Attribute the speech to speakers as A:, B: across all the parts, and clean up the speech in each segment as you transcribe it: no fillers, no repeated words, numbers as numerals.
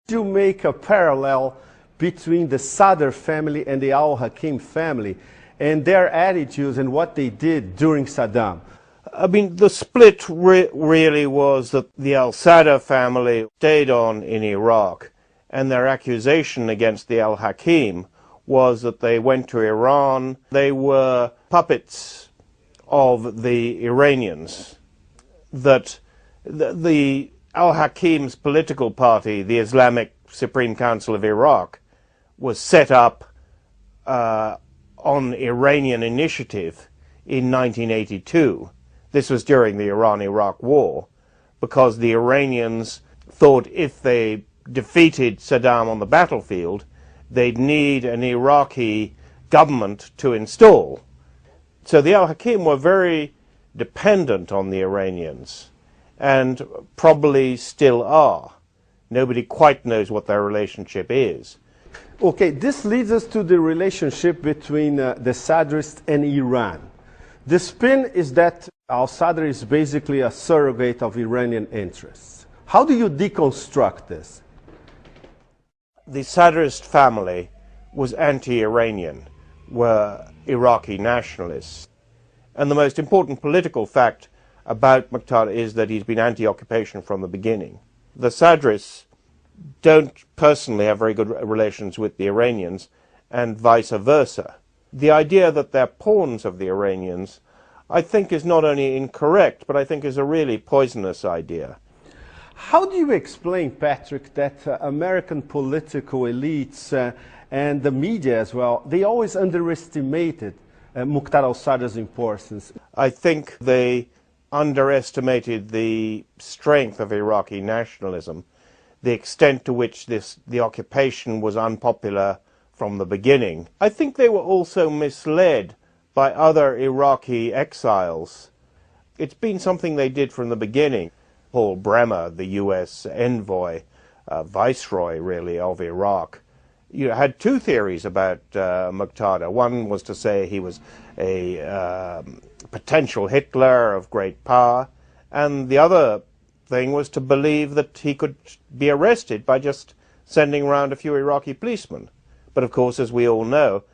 A: You make a parallel between the Sadr family and the al-Hakim family and their attitudes and what they did during Saddam.
B: I mean, the split really was that the al-Sadr family stayed on in Iraq, and their accusation against the al-Hakim was that they went to Iran. They were puppets of the Iranians, that the al-Hakim's political party, the Islamic Supreme Council of Iraq, was set up on Iranian initiative in 1982. This was during the Iran-Iraq War, because the Iranians thought if they defeated Saddam on the battlefield, they'd need an Iraqi government to install. So the al-Hakim were very dependent on the Iranians, and probably still are. Nobody quite knows what their relationship is.
A: Okay, this leads us to the relationship between the Sadrists and Iran. The spin is that al-Sadr is basically a surrogate of Iranian interests. How do you deconstruct this?
B: The Sadrist family was anti-Iranian, were Iraqi nationalists. And the most important political fact about Muqtada is that he's been anti-occupation from the beginning. The Sadrists don't personally have very good relations with the Iranians, and vice versa. The idea that they're pawns of the Iranians, I think, is not only incorrect, but I think is a really poisonous idea.
A: How do you explain, Patrick, that American political elites and the media as well, they always underestimated Muqtada al-Sadr's importance?
B: I think they underestimated the strength of Iraqi nationalism, the extent to which the occupation was unpopular from the beginning. I think they were also misled by other Iraqi exiles. It's been something they did from the beginning. Paul Bremer, the US envoy, viceroy really of Iraq, had two theories about Muqtada. One was to say he was a potential Hitler of great power, and the other thing was to believe that he could be arrested by just sending around a few Iraqi policemen. But of course, as we all know,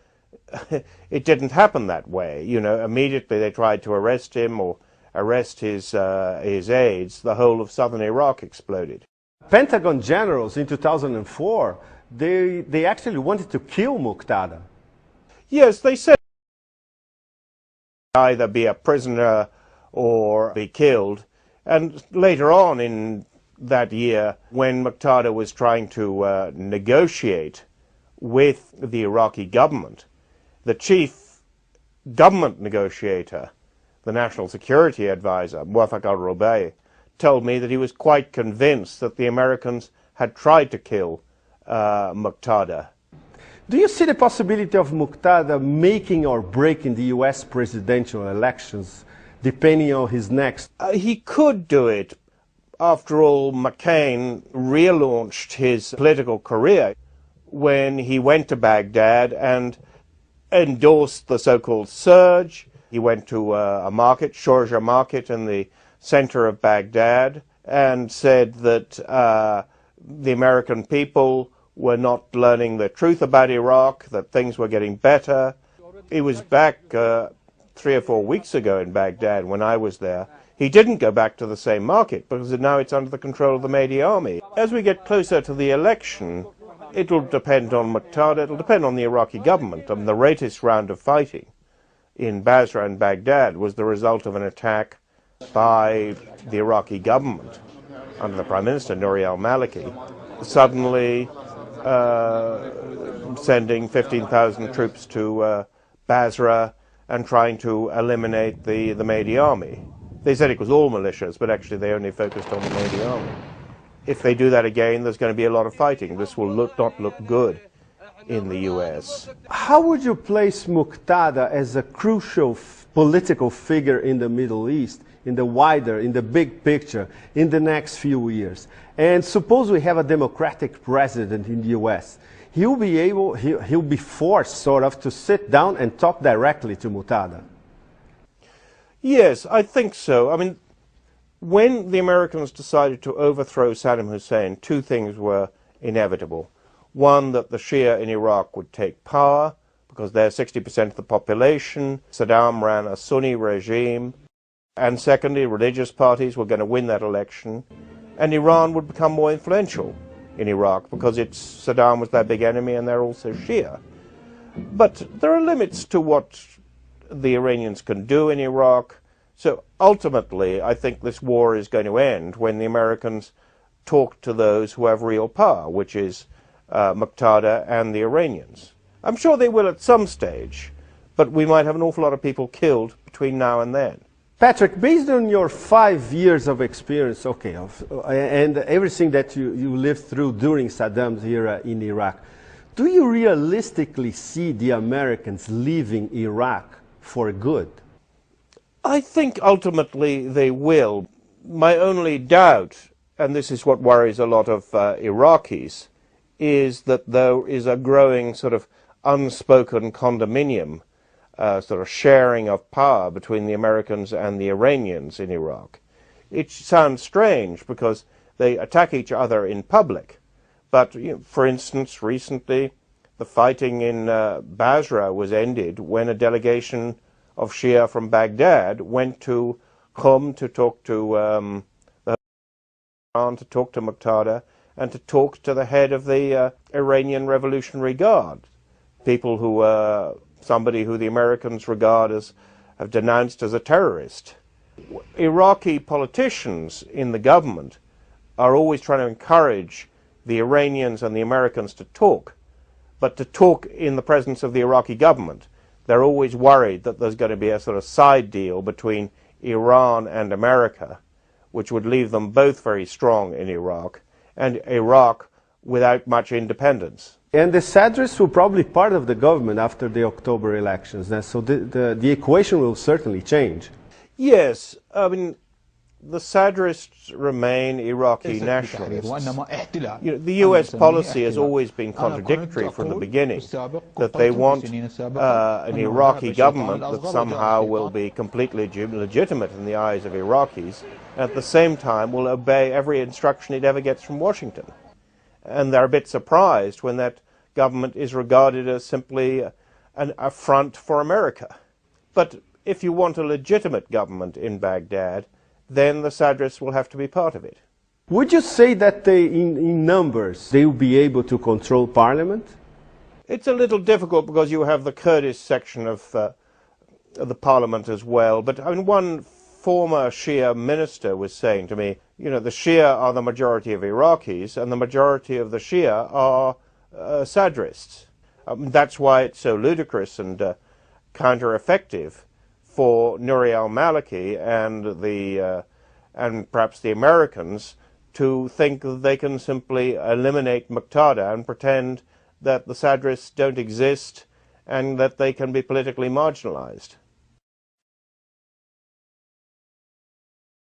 B: it didn't happen that way. Immediately they tried to arrest him or arrest his aides. The whole of southern Iraq exploded.
A: Pentagon generals in 2004, they actually wanted to kill Muqtada.
B: Yes, they said either be a prisoner or be killed. And later on in that year, when Muqtada was trying to negotiate with the Iraqi government, the chief government negotiator, the National Security Advisor, Muwaffaq al-Rubai, told me that he was quite convinced that the Americans had tried to kill Muqtada.
A: Do you see the possibility of Muqtada making or breaking the US presidential elections, depending on his next?
B: He could do it. After all, McCain relaunched his political career when he went to Baghdad and endorsed the so-called surge. He went to a market, Sharjah market, in the center of Baghdad, and said that the American people were not learning the truth about Iraq, that things were getting better. He was back 3 or 4 weeks ago in Baghdad when I was there. He didn't go back to the same market because now it's under the control of the Mahdi army. As we get closer to the election, it'll depend on Muqtada, it'll depend on the Iraqi government. I mean, the latest round of fighting in Basra and Baghdad was the result of an attack by the Iraqi government under the Prime Minister, Nouri al-Maliki, suddenly sending 15,000 troops to Basra and trying to eliminate the Mahdi army. They said it was all militias, but actually they only focused on the Mahdi army. If they do that again, there's going to be a lot of fighting. This will not look good in the US.
A: How would you place Muqtada as a crucial political figure in the Middle East, in the big picture, in the next few years? And suppose we have a Democratic president in the US. He'll be forced sort of to sit down and talk directly to Muqtada.
B: Yes, I think so. I mean, when the Americans decided to overthrow Saddam Hussein, two things were inevitable. One, that the Shia in Iraq would take power, because they're 60% of the population. Saddam ran a Sunni regime. And secondly, religious parties were going to win that election. And Iran would become more influential in Iraq, because Saddam was their big enemy and they're also Shia. But there are limits to what the Iranians can do in Iraq. So ultimately, I think this war is going to end when the Americans talk to those who have real power, which is Muqtada and the Iranians. I'm sure they will at some stage, but we might have an awful lot of people killed between now and then.
A: Patrick, based on your 5 years of experience, and everything that you lived through during Saddam's era in Iraq, do you realistically see the Americans leaving Iraq for good?
B: I think ultimately they will. My only doubt, and this is what worries a lot of Iraqis, is that there is a growing sort of unspoken condominium, sort of sharing of power between the Americans and the Iranians in Iraq. It sounds strange because they attack each other in public. But, for instance, recently the fighting in Basra was ended when a delegation of Shia from Baghdad went to Qum to talk to to talk to Muqtada and to talk to the head of the Iranian Revolutionary Guard, people who somebody who the Americans regard as have denounced as a terrorist. Iraqi politicians in the government are always trying to encourage the Iranians and the Americans to talk, but to talk in the presence of the Iraqi government. They're always worried that there's going to be a sort of side deal between Iran and America, which would leave them both very strong in Iraq, and Iraq without much independence.
A: And the Sadrists were probably part of the government after the October elections, so the equation will certainly change.
B: Yes, I mean, the Sadrists remain Iraqi nationalists. The U.S. policy has always been contradictory from the beginning, that they want an Iraqi government that somehow will be completely legitimate in the eyes of Iraqis, and at the same time will obey every instruction it ever gets from Washington. And they're a bit surprised when that government is regarded as simply an affront for America. But if you want a legitimate government in Baghdad, then the Sadrists will have to be part of it.
A: Would you say that in numbers they will be able to control parliament?
B: It's a little difficult because you have the Kurdish section of the parliament as well. But I mean, one former Shia minister was saying to me, the Shia are the majority of Iraqis and the majority of the Shia are Sadrists. That's why it's so ludicrous and counter-effective for Nouri al-Maliki and perhaps the Americans to think that they can simply eliminate Muqtada and pretend that the Sadrists don't exist and that they can be politically marginalized.